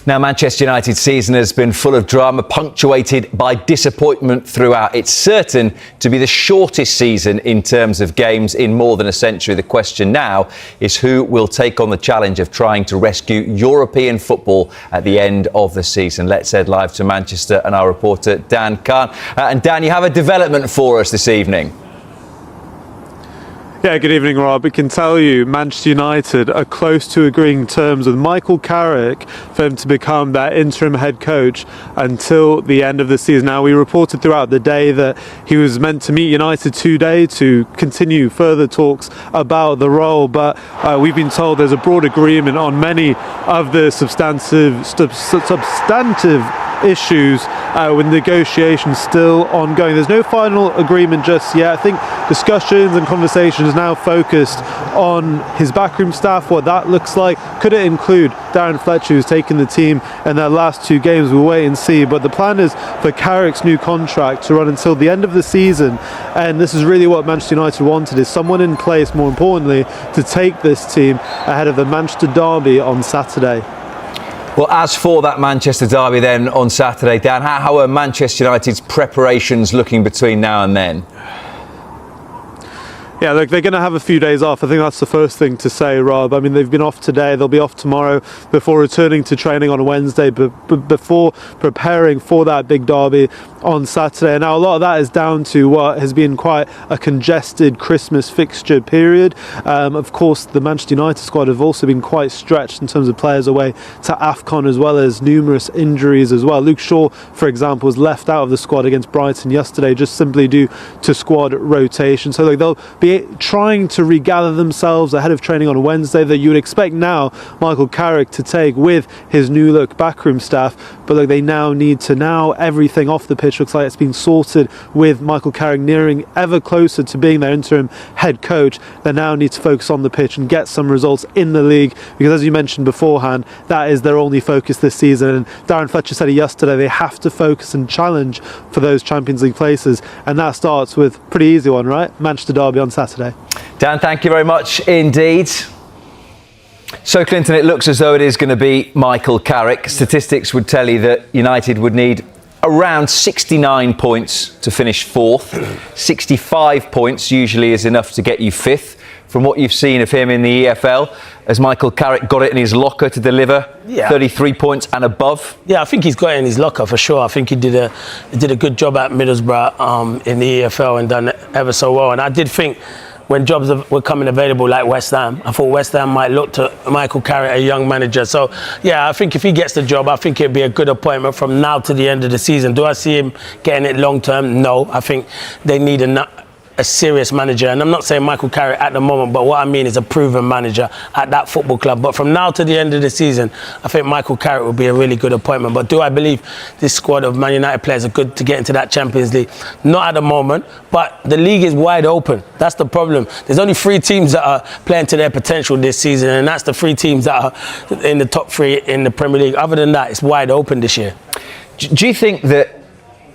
Now, Manchester United's season has been full of drama, punctuated by disappointment throughout. It's certain to be the shortest season in terms of games in more than a century. The question now is who will take on the challenge of trying to rescue European football at the end of the season. Let's head live to Manchester and our reporter Dan Khan. And Dan, you have a development for us this evening. Yeah, good evening, Rob. We can tell you Manchester United are close to agreeing terms with Michael Carrick for him to become their interim head coach until the end of the season. Now, we reported throughout the day that he was meant to meet United today to continue further talks about the role, but we've been told there's a broad agreement on many of the substantive issues with negotiations still ongoing. There's no final agreement just yet. I think discussions and conversations now focused on his backroom staff, what that looks like. Could it include Darren Fletcher, who's taken the team in their last two games? We'll wait and see. But the plan is for Carrick's new contract to run until the end of the season, and this is really what Manchester United wanted, is someone in place, more importantly, to take this team ahead of the Manchester derby on Saturday. Well, as for that Manchester derby then on Saturday, Dan, how are Manchester United's preparations looking between now and then? Yeah, look, they're going to have a few days off. I think that's the first thing to say, Rob. I mean, they've been off today, they'll be off tomorrow before returning to training on Wednesday, but before preparing for that big derby on Saturday. Now, a lot of that is down to what has been quite a congested Christmas fixture period. Of course, the Manchester United squad have also been quite stretched in terms of players away to AFCON, as well as numerous injuries as well. Luke Shaw, for example, was left out of the squad against Brighton yesterday just simply due to squad rotation. So they'll be trying to regather themselves ahead of training on Wednesday, that you would expect now Michael Carrick to take with his new look backroom staff. But look, they now need to, everything off the pitch looks like it's been sorted with Michael Carrick nearing ever closer to being their interim head coach. They now need to focus on the pitch and get some results in the league, because as you mentioned beforehand, that is their only focus this season. And Darren Fletcher said it yesterday, they have to focus and challenge for those Champions League places, and that starts with a pretty easy one, right? Manchester derby on Saturday. Dan, thank you very much indeed. So, Clinton, it looks as though it is going to be Michael Carrick. Statistics would tell you that United would need around 69 points to finish fourth. 65 points usually is enough to get you fifth. From what you've seen of him in the EFL, has Michael Carrick got it in his locker to deliver 33 points and above? Yeah, I think he's got it in his locker for sure. I think he did a good job at Middlesbrough in the EFL and done it ever so well. And I did think when jobs were coming available like West Ham, I thought West Ham might look to Michael Carrick, a young manager. So, yeah, I think if he gets the job, I think it'd be a good appointment from now to the end of the season. Do I see him getting it long term? No. I think they need a serious manager, and I'm not saying Michael Carrick at the moment, but what I mean is a proven manager at that football club. But from now to the end of the season, I think Michael Carrick will be a really good appointment. But do I believe this squad of Man United players are good to get into that Champions League? Not at the moment, but the league is wide open. That's the problem. There's only 3 teams that are playing to their potential this season, and that's the 3 teams that are in the top 3 in the Premier League. Other than that, it's wide open this year. Do you think that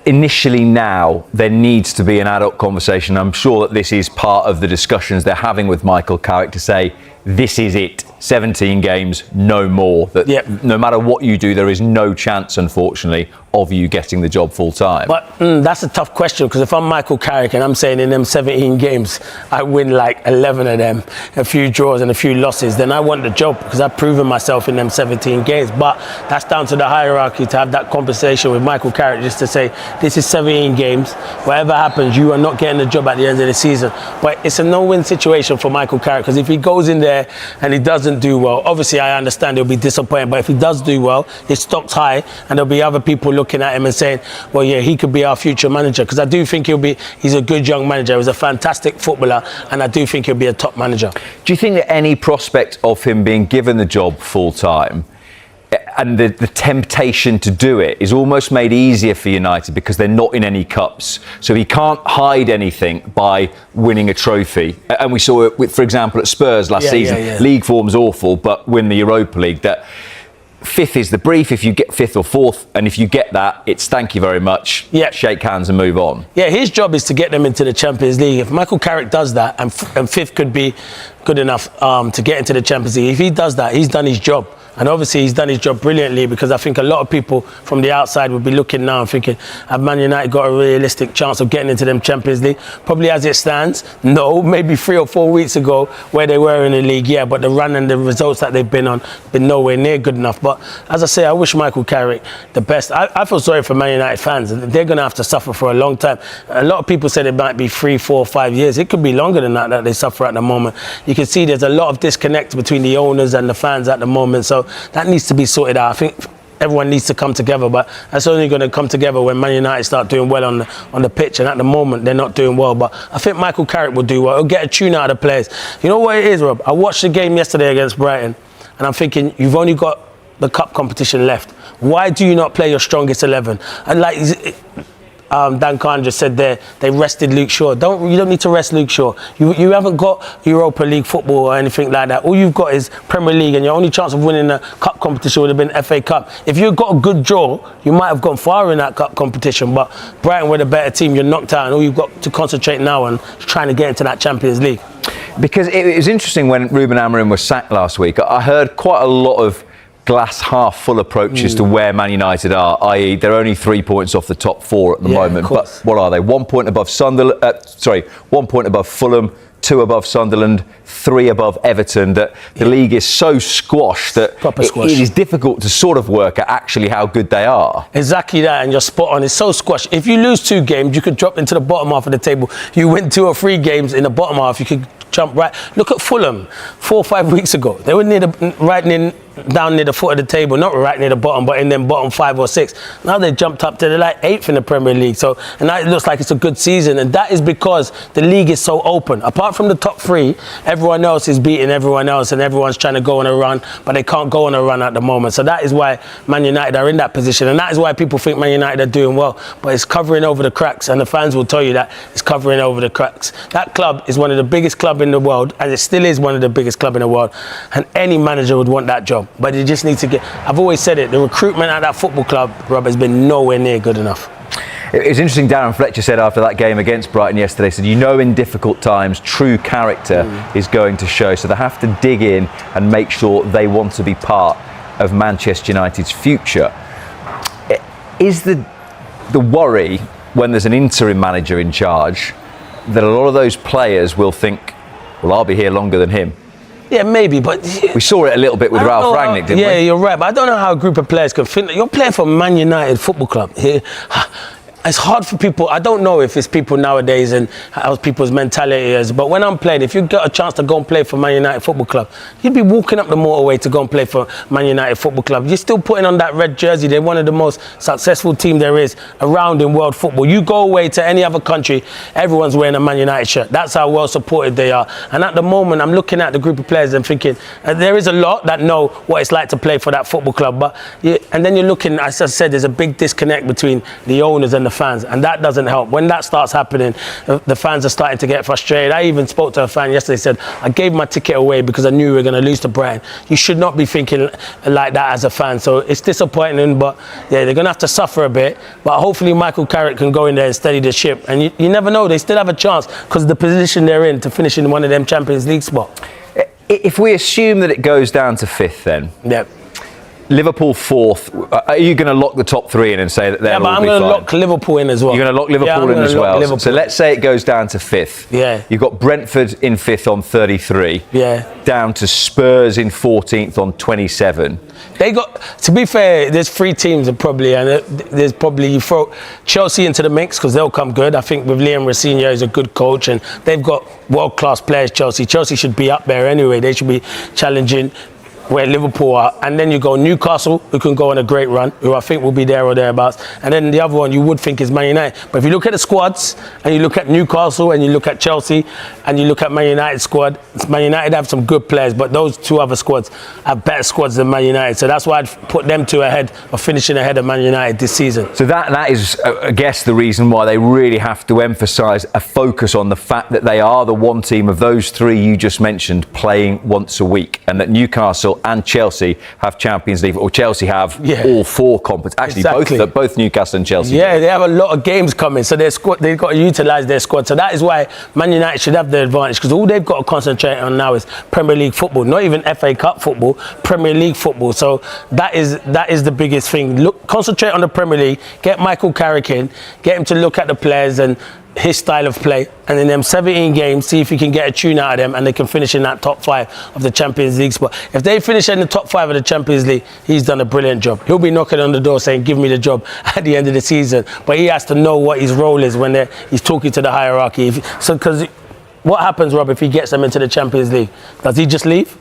initially now there needs to be an adult conversation? I'm sure that this is part of the discussions they're having with Michael Carrick to say, this is it, 17 games, no more. That no matter what you do, there is no chance, unfortunately, of you getting the job full time. But that's a tough question, because if I'm Michael Carrick and I'm saying in them 17 games I win like 11 of them, a few draws and a few losses, then I want the job, because I've proven myself in them 17 games. But that's down to the hierarchy to have that conversation with Michael Carrick, just to say, this is 17 games, whatever happens, you are not getting the job at the end of the season. But it's a no-win situation for Michael Carrick, because if he goes in there and he doesn't do well, obviously I understand he'll be disappointed, but if he does do well, his stock's high, and there'll be other people looking at him and saying, well, yeah, he could be our future manager, because I do think he's a good young manager. He's a fantastic footballer, and I do think he'll be a top manager. Do you think that any prospect of him being given the job full time and the temptation to do it is almost made easier for United because they're not in any cups, so he can't hide anything by winning a trophy? And we saw it, for example, at Spurs last season. League form's awful, but win the Europa League. That fifth is the brief. If you get fifth or fourth, and if you get that, it's thank you very much, shake hands and move on. Yeah, his job is to get them into the Champions League. If Michael Carrick does that, and fifth could be good enough to get into the Champions League, if he does that, he's done his job. And obviously he's done his job brilliantly, because I think a lot of people from the outside would be looking now and thinking, have Man United got a realistic chance of getting into them Champions League? Probably as it stands, no. Maybe 3 or 4 weeks ago where they were in the league, yeah, but the run and the results that they've been on been nowhere near good enough. But as I say, I wish Michael Carrick the best. I feel sorry for Man United fans. They're going to have to suffer for a long time. A lot of people said it might be 3, 4, 5 years. It could be longer than that they suffer at the moment. You can see there's a lot of disconnect between the owners and the fans at the moment. So that needs to be sorted out. I think everyone needs to come together, but that's only going to come together when Man United start doing well on the pitch, and at the moment they're not doing well. But I think Michael Carrick will do well. He'll get a tune out of the players. You know what it is, Rob? I watched the game yesterday against Brighton, and I'm thinking, you've only got the cup competition left. Why do you not play your strongest 11? And like Dan Khan just said there, they rested Luke Shaw. You don't need to rest Luke Shaw. You haven't got Europa League football or anything like that. All you've got is Premier League, and your only chance of winning a cup competition would have been FA Cup. If you've got a good draw, you might have gone far in that cup competition, but Brighton were the better team. You're knocked out, and all you've got to concentrate now on is trying to get into that Champions League. Because it was interesting when Ruben Amorim was sacked last week. I heard quite a lot of glass half full approaches to where Man United are, i.e. they're only 3 points off the top 4 at the moment. But what are they? 1 point above Sunderland, 1 point above Fulham, 2 above Sunderland, 3 above Everton. That the league is so squashed that it is difficult to sort of work at actually how good they are. Exactly that, and you're spot on. It's so squashed. If you lose 2 games, you could drop into the bottom half of the table. You win 2 or 3 games in the bottom half, you could jump right. Look at Fulham 4 or 5 weeks ago. They were down near the foot of the table, not right near the bottom, but in them bottom 5 or 6. Now they jumped up to the 8th in the Premier League. So, and now it looks like it's a good season, and that is because the league is so open. Apart from the top 3, everyone else is beating everyone else, and everyone's trying to go on a run, but they can't go on a run at the moment. So that is why Man United are in that position, and that is why people think Man United are doing well. But it's covering over the cracks, and the fans will tell you that it's covering over the cracks. That club is one of the biggest clubs in the world, and it still is one of the biggest clubs in the world, and any manager would want that job. But you just need to get, I've always said it, the recruitment at that football club, Rob, has been nowhere near good enough. It was interesting, Darren Fletcher said after that game against Brighton yesterday, said, you know, in difficult times, true character is going to show. So they have to dig in and make sure they want to be part of Manchester United's future. Is the worry when there's an interim manager in charge that a lot of those players will think, well, I'll be here longer than him? Yeah, maybe, but we saw it a little bit with Ralph Rangnick, didn't we? Yeah, you're right, but I don't know how a group of players can think. You're playing for Man United Football Club. It's hard for people. I don't know if it's people nowadays and how people's mentality is, but when I'm playing, if you get a chance to go and play for Man United Football Club, you'd be walking up the motorway to go and play for Man United Football Club. You're still putting on that red jersey. They're one of the most successful teams there is around in world football. You go away to any other country, everyone's wearing a Man United shirt. That's how well supported they are. And at the moment, I'm looking at the group of players and thinking, there is a lot that know what it's like to play for that football club. But and then you're looking, as I said, there's a big disconnect between the owners and the fans, and that doesn't help. When that starts happening, the fans are starting to get frustrated. I even spoke to a fan yesterday, said, I gave my ticket away because I knew we were going to lose to Brighton. You should not be thinking like that as a fan. So it's disappointing, but yeah, they're going to have to suffer a bit. But hopefully Michael Carrick can go in there and steady the ship. And you never know, they still have a chance because of the position they're in to finish in one of them Champions League spots. If we assume that it goes down to 5th then, yeah. Liverpool 4th. Are you going to lock the top 3 in and say that they'll all be fine? Yeah, but I'm going to lock Liverpool in as well. You're going to lock Liverpool in as well. Liverpool. So let's say it goes down to 5th. Yeah. You've got Brentford in 5th on 33. Yeah. Down to Spurs in 14th on 27. They got, to be fair, there's 3 teams probably, and there's probably, you throw Chelsea into the mix because they'll come good. I think with Liam Rosinha, he's a good coach, and they've got world-class players, Chelsea. Chelsea should be up there anyway. They should be challenging where Liverpool are, and then you go Newcastle, who can go on a great run, who I think will be there or thereabouts, and then the other one you would think is Man United. But if you look at the squads, and you look at Newcastle, and you look at Chelsea, and you look at Man United squad, Man United have some good players, but those 2 other squads have better squads than Man United, so that's why I'd put them 2 ahead of finishing ahead of Man United this season. So that is, I guess, the reason why they really have to emphasise a focus on the fact that they are the one team of those 3 you just mentioned playing once a week, and that Newcastle Arsenal and Chelsea have Champions League, or Chelsea have all 4 competitions. Actually, Exactly. both Newcastle and Chelsea. Yeah, they have a lot of games coming, so they've got to utilise their squad. So that is why Man United should have the advantage, because all they've got to concentrate on now is Premier League football, not even FA Cup football, Premier League football. So that is the biggest thing. Look, concentrate on the Premier League, get Michael Carrick in, get him to look at the players and his style of play, and in them 17 games, see if he can get a tune out of them and they can finish in that top 5 of the Champions League spot. If they finish in the top 5 of the Champions League, he's done a brilliant job. He'll be knocking on the door saying, give me the job at the end of the season. But he has to know what his role is when he's talking to the hierarchy. Because what happens, Rob, if he gets them into the Champions League? Does he just leave?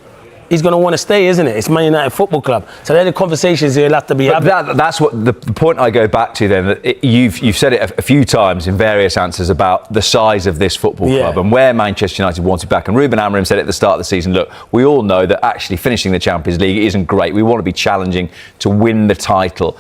He's going to want to stay, isn't it? It's Man United Football Club. So they're the conversations he'll have to be having. That's what the point I go back to then. You've said it a few times in various answers about the size of this football club and where Manchester United wanted back. And Ruben Amorim said at the start of the season, look, we all know that actually finishing the Champions League isn't great. We want to be challenging to win the title.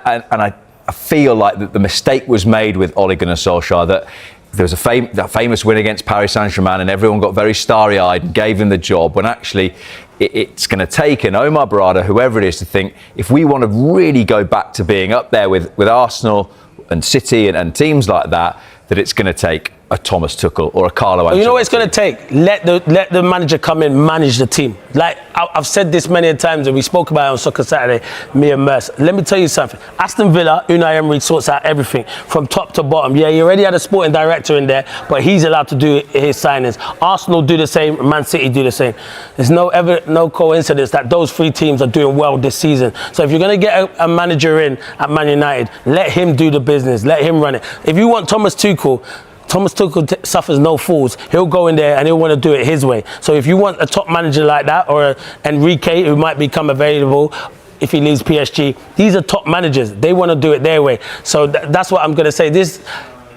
And I feel like that the mistake was made with Ole Gunnar Solskjaer, that there was that famous win against Paris Saint-Germain and everyone got very starry-eyed and gave him the job, when actually it's going to take an Omar Barada, whoever it is, to think, if we want to really go back to being up there with Arsenal and City and teams like that, that it's going to take a Thomas Tuchel or a Carlo Ancelotti. You know what it's going to take? Let the manager come in, manage the team. Like, I've said this many times, and we spoke about it on Soccer Saturday, me and Merce. Let me tell you something. Aston Villa, Unai Emery sorts out everything from top to bottom. Yeah, he already had a sporting director in there, but he's allowed to do his signings. Arsenal do the same, Man City do the same. There's no coincidence that those 3 teams are doing well this season. So if you're going to get a manager in at Man United, let him do the business, let him run it. If you want Thomas Tuchel suffers no fools. He'll go in there and he'll want to do it his way. So if you want a top manager like that, or Enrique, who might become available if he leaves PSG, these are top managers. They want to do it their way. So that's what I'm going to say. This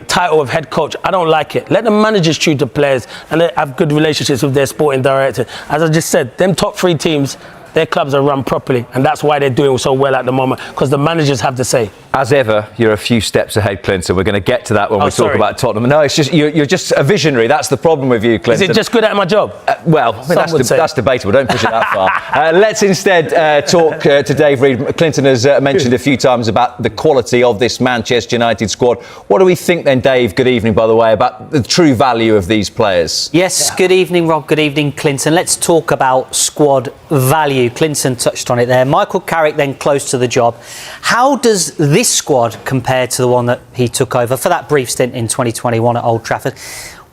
title of head coach, I don't like it. Let the managers choose the players and they have good relationships with their sporting director. As I just said, them top 3 teams, their clubs are run properly, and that's why they're doing so well at the moment, because the managers have the say. As ever, you're a few steps ahead, Clinton. We're going to get to that when we talk about Tottenham. No, it's just you're just a visionary. That's the problem with you, Clinton. Is it just good at my job? Well, I mean, that's debatable. Don't push it that far. Let's instead talk to Dave Reed. Clinton has mentioned a few times about the quality of this Manchester United squad. What do we think then, Dave? Good evening, by the way, about the true value of these players. Yes, good evening, Rob. Good evening, Clinton. Let's talk about squad value. Clinton touched on it there. Michael Carrick then close to the job. How does this squad compare to the one that he took over for that brief stint in 2021 at Old Trafford?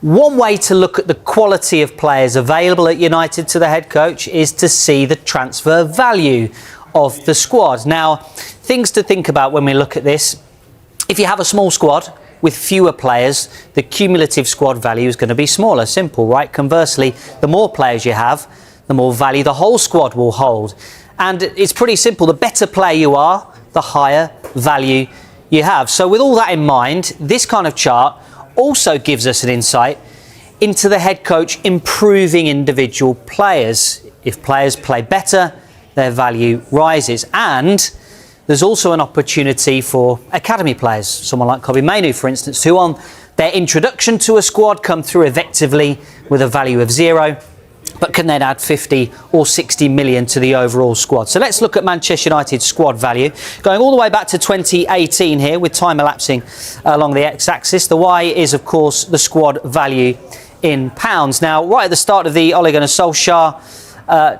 One way to look at the quality of players available at United to the head coach is to see the transfer value of the squad. Now, things to think about when we look at this. If you have a small squad with fewer players, the cumulative squad value is going to be smaller. Simple, right? Conversely, the more players you have, the more value the whole squad will hold. And it's pretty simple. The better player you are, the higher value you have. So with all that in mind, this kind of chart also gives us an insight into the head coach improving individual players. If players play better, their value rises. And there's also an opportunity for academy players, someone like Kobbie Mainoo, for instance, who on their introduction to a squad come through effectively with a value of 0, but can then add 50 or 60 million to the overall squad. So let's look at Manchester United's squad value. Going all the way back to 2018 here, with time elapsing along the x-axis. The Y is, of course, the squad value in pounds. Now, right at the start of the Ole Gunnar Solskjaer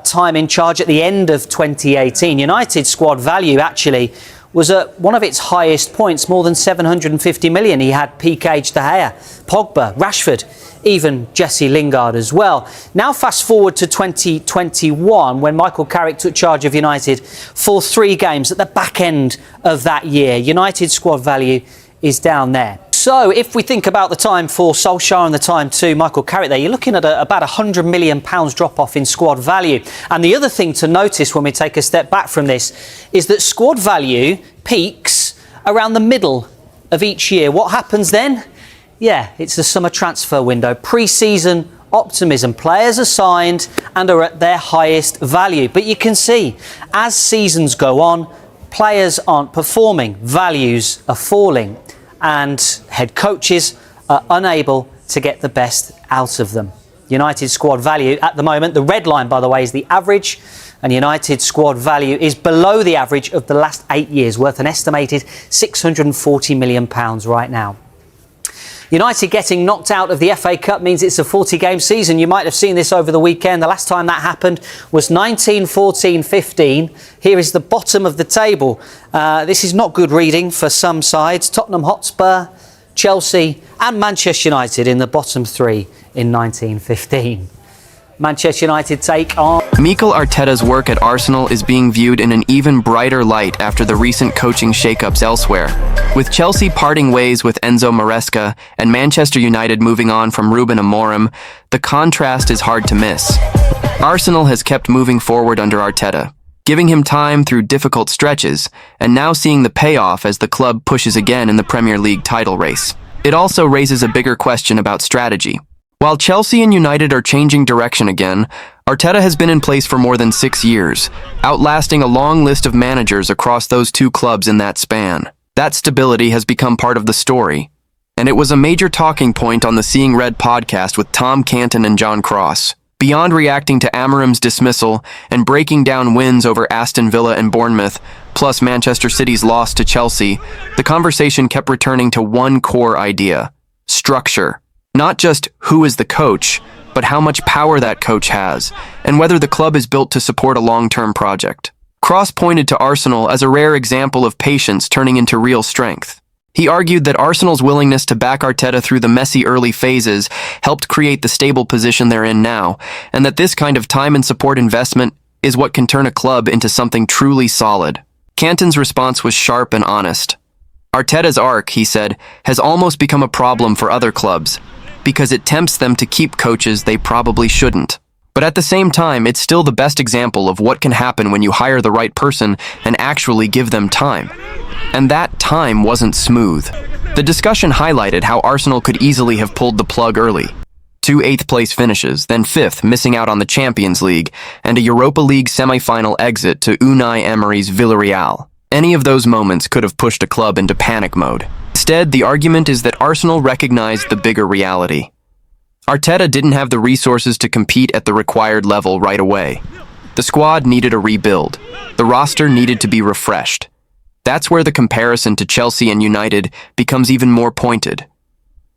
time in charge at the end of 2018, United's squad value actually was at one of its highest points, more than 750 million. He had PK, De Gea, Pogba, Rashford, even Jesse Lingard as well. Now fast forward to 2021, when Michael Carrick took charge of United for 3 games at the back end of that year. United's squad value is down there. So if we think about the time for Solskjaer and the time to Michael Carrick there, you're looking at about £100 million drop off in squad value. And the other thing to notice when we take a step back from this is that squad value peaks around the middle of each year. What happens then? Yeah, it's the summer transfer window. Pre-season optimism. Players are signed and are at their highest value. But you can see, as seasons go on, players aren't performing. Values are falling. And head coaches are unable to get the best out of them. United squad value at the moment, the red line, by the way, is the average and United's squad value is below the average of the last 8 years, worth an estimated £640 million right now. United getting knocked out of the FA Cup means it's a 40-game season. You might have seen this over the weekend. The last time that happened was 1914-15. Here is the bottom of the table. This is not good reading for some sides. Tottenham Hotspur, Chelsea and Manchester United in the bottom three in 1915. Manchester United take on... Mikel Arteta's work at Arsenal is being viewed in an even brighter light after the recent coaching shakeups elsewhere. With Chelsea parting ways with Enzo Maresca and Manchester United moving on from Ruben Amorim, the contrast is hard to miss. Arsenal has kept moving forward under Arteta, giving him time through difficult stretches, and now seeing the payoff as the club pushes again in the Premier League title race. It also raises a bigger question about strategy. While Chelsea and United are changing direction again, Arteta has been in place for more than 6 years, outlasting a long list of managers across those two clubs in that span. That stability has become part of the story, and it was a major talking point on the Seeing Red podcast with Tom Canton and John Cross. Beyond reacting to Amorim's dismissal and breaking down wins over Aston Villa and Bournemouth, plus Manchester City's loss to Chelsea, the conversation kept returning to one core idea: structure. Not just who is the coach, but how much power that coach has, and whether the club is built to support a long-term project. Cross pointed to Arsenal as a rare example of patience turning into real strength. He argued that Arsenal's willingness to back Arteta through the messy early phases helped create the stable position they're in now, and that this kind of time and support investment is what can turn a club into something truly solid. Canton's response was sharp and honest. Arteta's arc, he said, has almost become a problem for other clubs, because it tempts them to keep coaches they probably shouldn't. But at the same time, it's still the best example of what can happen when you hire the right person and actually give them time. And that time wasn't smooth. The discussion highlighted how Arsenal could easily have pulled the plug early. 2 8th-place finishes, then 5th, missing out on the Champions League, and a Europa League semi-final exit to Unai Emery's Villarreal. Any of those moments could have pushed a club into panic mode. Instead, the argument is that Arsenal recognized the bigger reality. Arteta didn't have the resources to compete at the required level right away. The squad needed a rebuild. The roster needed to be refreshed. That's where the comparison to Chelsea and United becomes even more pointed.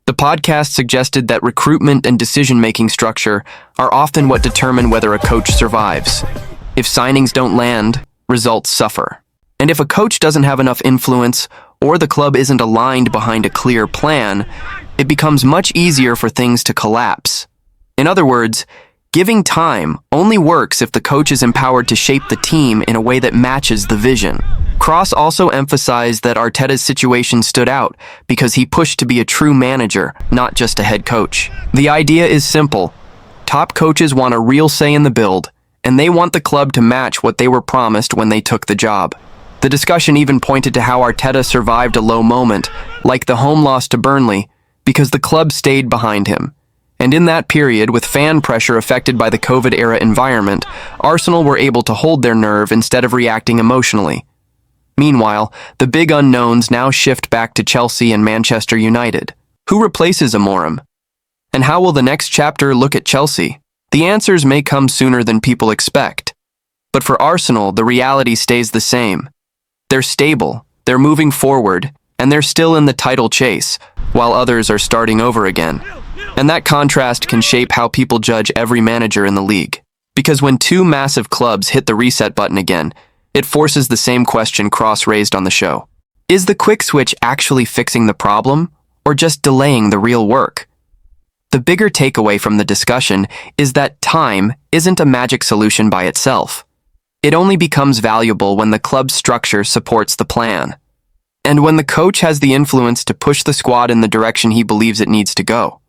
The podcast suggested that recruitment and decision-making structure are often what determine whether a coach survives. If signings don't land, results suffer. And if a coach doesn't have enough influence, or the club isn't aligned behind a clear plan, it becomes much easier for things to collapse. In other words, giving time only works if the coach is empowered to shape the team in a way that matches the vision. Cross also emphasized that Arteta's situation stood out because he pushed to be a true manager, not just a head coach. The idea is simple. Top coaches want a real say in the build, and they want the club to match what they were promised when they took the job. The discussion even pointed to how Arteta survived a low moment, like the home loss to Burnley, because the club stayed behind him. And in that period, with fan pressure affected by the COVID-era environment, Arsenal were able to hold their nerve instead of reacting emotionally. Meanwhile, the big unknowns now shift back to Chelsea and Manchester United. Who replaces Amorim? And how will the next chapter look at Chelsea? The answers may come sooner than people expect. But for Arsenal, the reality stays the same. They're stable, they're moving forward, and they're still in the title chase, while others are starting over again. And that contrast can shape how people judge every manager in the league. Because when two massive clubs hit the reset button again, it forces the same question Cross raised on the show. Is the quick switch actually fixing the problem, or just delaying the real work? The bigger takeaway from the discussion is that time isn't a magic solution by itself. It only becomes valuable when the club's structure supports the plan, and when the coach has the influence to push the squad in the direction he believes it needs to go.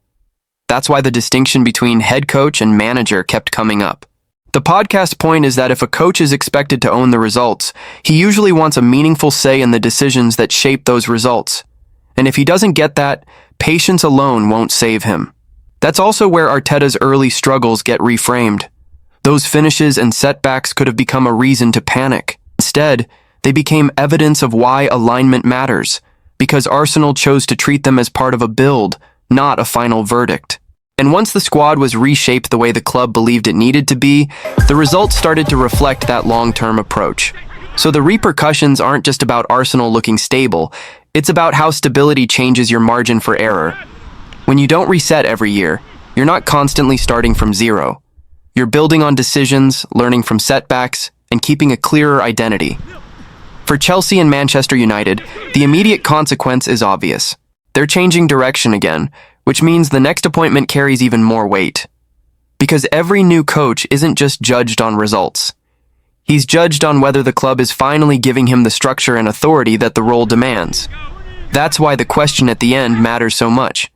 That's why the distinction between head coach and manager kept coming up. The podcast point is that if a coach is expected to own the results, he usually wants a meaningful say in the decisions that shape those results. And if he doesn't get that, patience alone won't save him. That's also where Arteta's early struggles get reframed. Those finishes and setbacks could have become a reason to panic. Instead, they became evidence of why alignment matters, because Arsenal chose to treat them as part of a build, not a final verdict. And once the squad was reshaped the way the club believed it needed to be, the results started to reflect that long-term approach. So the repercussions aren't just about Arsenal looking stable, it's about how stability changes your margin for error. When you don't reset every year, you're not constantly starting from zero. You're building on decisions, learning from setbacks, and keeping a clearer identity. For Chelsea and Manchester United, the immediate consequence is obvious. They're changing direction again, which means the next appointment carries even more weight. Because every new coach isn't just judged on results. He's judged on whether the club is finally giving him the structure and authority that the role demands. That's why the question at the end matters so much.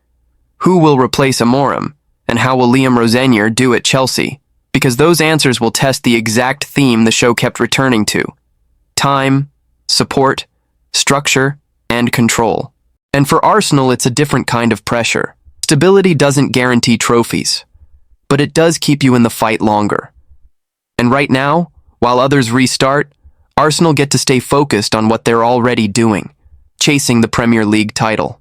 Who will replace Amorim? And how will Liam Rosenior do at Chelsea? Because those answers will test the exact theme the show kept returning to. Time, support, structure, and control. And for Arsenal, it's a different kind of pressure. Stability doesn't guarantee trophies, but it does keep you in the fight longer. And right now, while others restart, Arsenal get to stay focused on what they're already doing, chasing the Premier League title.